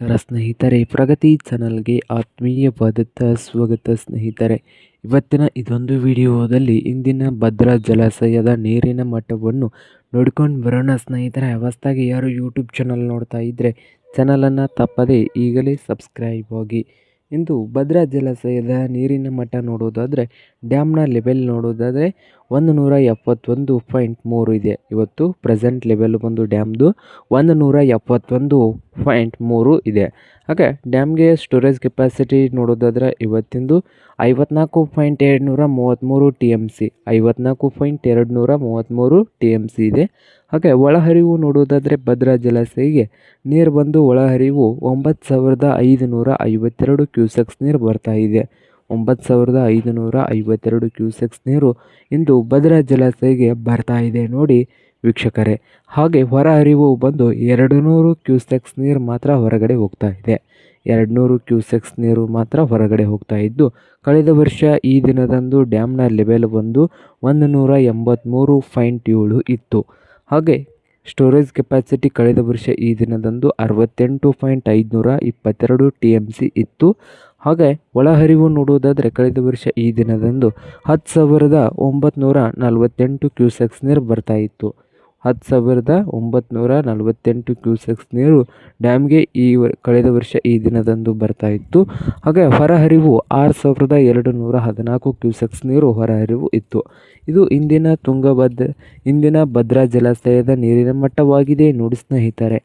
ನಮಸ್ಕಾರ ಸ್ನೇಹಿತರೆ, ಪ್ರಗತಿ ಚಾನಲ್ಗೆ ಆತ್ಮೀಯವಾದಂಥ ಸ್ವಾಗತ ಸ್ನೇಹಿತರೆ. ಇವತ್ತಿನ ಇದೊಂದು ವಿಡಿಯೋದಲ್ಲಿ ಇಂದಿನ ಭದ್ರಾ ಜಲಾಶಯದ ನೀರಿನ ಮಟ್ಟವನ್ನು ನೋಡ್ಕೊಂಡು ಬರೋಣ ಸ್ನೇಹಿತರೆ. ಹೊಸದಾಗಿ ಯಾರು ಯೂಟ್ಯೂಬ್ ಚಾನಲ್ ನೋಡ್ತಾ ಇದ್ದರೆ ಚಾನಲನ್ನು ತಪ್ಪದೇ ಈಗಲೇ ಸಬ್ಸ್ಕ್ರೈಬ್ ಆಗಿ. ಇಂದು ಭದ್ರಾ ಜಲಾಶಯದ ನೀರಿನ ಮಟ್ಟ ನೋಡೋದಾದರೆ, ಡ್ಯಾಮ್ನ ಲೆವೆಲ್ ನೋಡೋದಾದರೆ 171.3 ಇದೆ. ಇವತ್ತು ಪ್ರೆಸೆಂಟ್ ಲೆವೆಲ್ ಬಂದು ಡ್ಯಾಮ್ದು 171.3 ಇದೆ. ಹಾಗೆ ಡ್ಯಾಮ್ಗೆ ಸ್ಟೋರೇಜ್ ಕೆಪಾಸಿಟಿ ನೋಡೋದಾದರೆ ಇವತ್ತಿಂದು 54.233 TMC 54.233 TMC ಇದೆ. ಹಾಗೆ ಒಳಹರಿವು ನೋಡೋದಾದರೆ ಭದ್ರಾ ಜಲಾಶಯಕ್ಕೆ ನೀರು ಬಂದು ಒಳಹರಿವು 9,552 ಕ್ಯೂಸೆಕ್ಸ್ ನೀರು ಬರ್ತಾ ಇದೆ. 9,552 ಕ್ಯೂಸೆಕ್ಸ್ ನೀರು ಇಂದು ಭದ್ರಾ ಜಲಾಶಯಕ್ಕೆ ಬರ್ತಾ ಇದೆ ನೋಡಿ ವೀಕ್ಷಕರೇ. ಹಾಗೆ ಹೊರಹರಿವು ಬಂದು 200 ಕ್ಯೂಸೆಕ್ಸ್ ನೀರು ಮಾತ್ರ ಹೊರಗಡೆ ಹೋಗ್ತಾ ಇದೆ. 200 ಕ್ಯೂಸೆಕ್ಸ್ ನೀರು ಮಾತ್ರ ಹೊರಗಡೆ ಹೋಗ್ತಾ ಇದ್ದು, ಕಳೆದ ವರ್ಷ ಈ ದಿನದಂದು ಡ್ಯಾಮ್ನ ಲೆವೆಲ್ ಬಂದು 183.7 ಇತ್ತು. ಹಾಗೆ ಸ್ಟೋರೇಜ್ ಕೆಪಾಸಿಟಿ ಕಳೆದ ವರ್ಷ ಈ ದಿನದಂದು 68.522 TMC ಇತ್ತು. ಹಾಗೆ ಒಳಹರಿವು ನೋಡುವುದಾದರೆ ಕಳೆದ ವರ್ಷ ಈ ದಿನದಂದು 10,948 ಕ್ಯೂಸೆಕ್ಸ್ ನೀರು ಬರ್ತಾ ಇತ್ತು. 10,948 ಕ್ಯೂಸೆಕ್ಸ್ ನೀರು ಡ್ಯಾಮ್ಗೆ ಕಳೆದ ವರ್ಷ ಈ ದಿನದಂದು ಬರ್ತಾ ಇತ್ತು. ಹಾಗೆ ಹೊರಹರಿವು 6,214 ಕ್ಯೂಸೆಕ್ಸ್ ನೀರು ಹೊರಹರಿವು ಇತ್ತು. ಇದು ಇಂದಿನ ಭದ್ರಾ ಜಲಾಶಯದ ನೀರಿನ ಮಟ್ಟವಾಗಿದೆ ನೋಡಿ ಸ್ನೇಹಿತರೆ.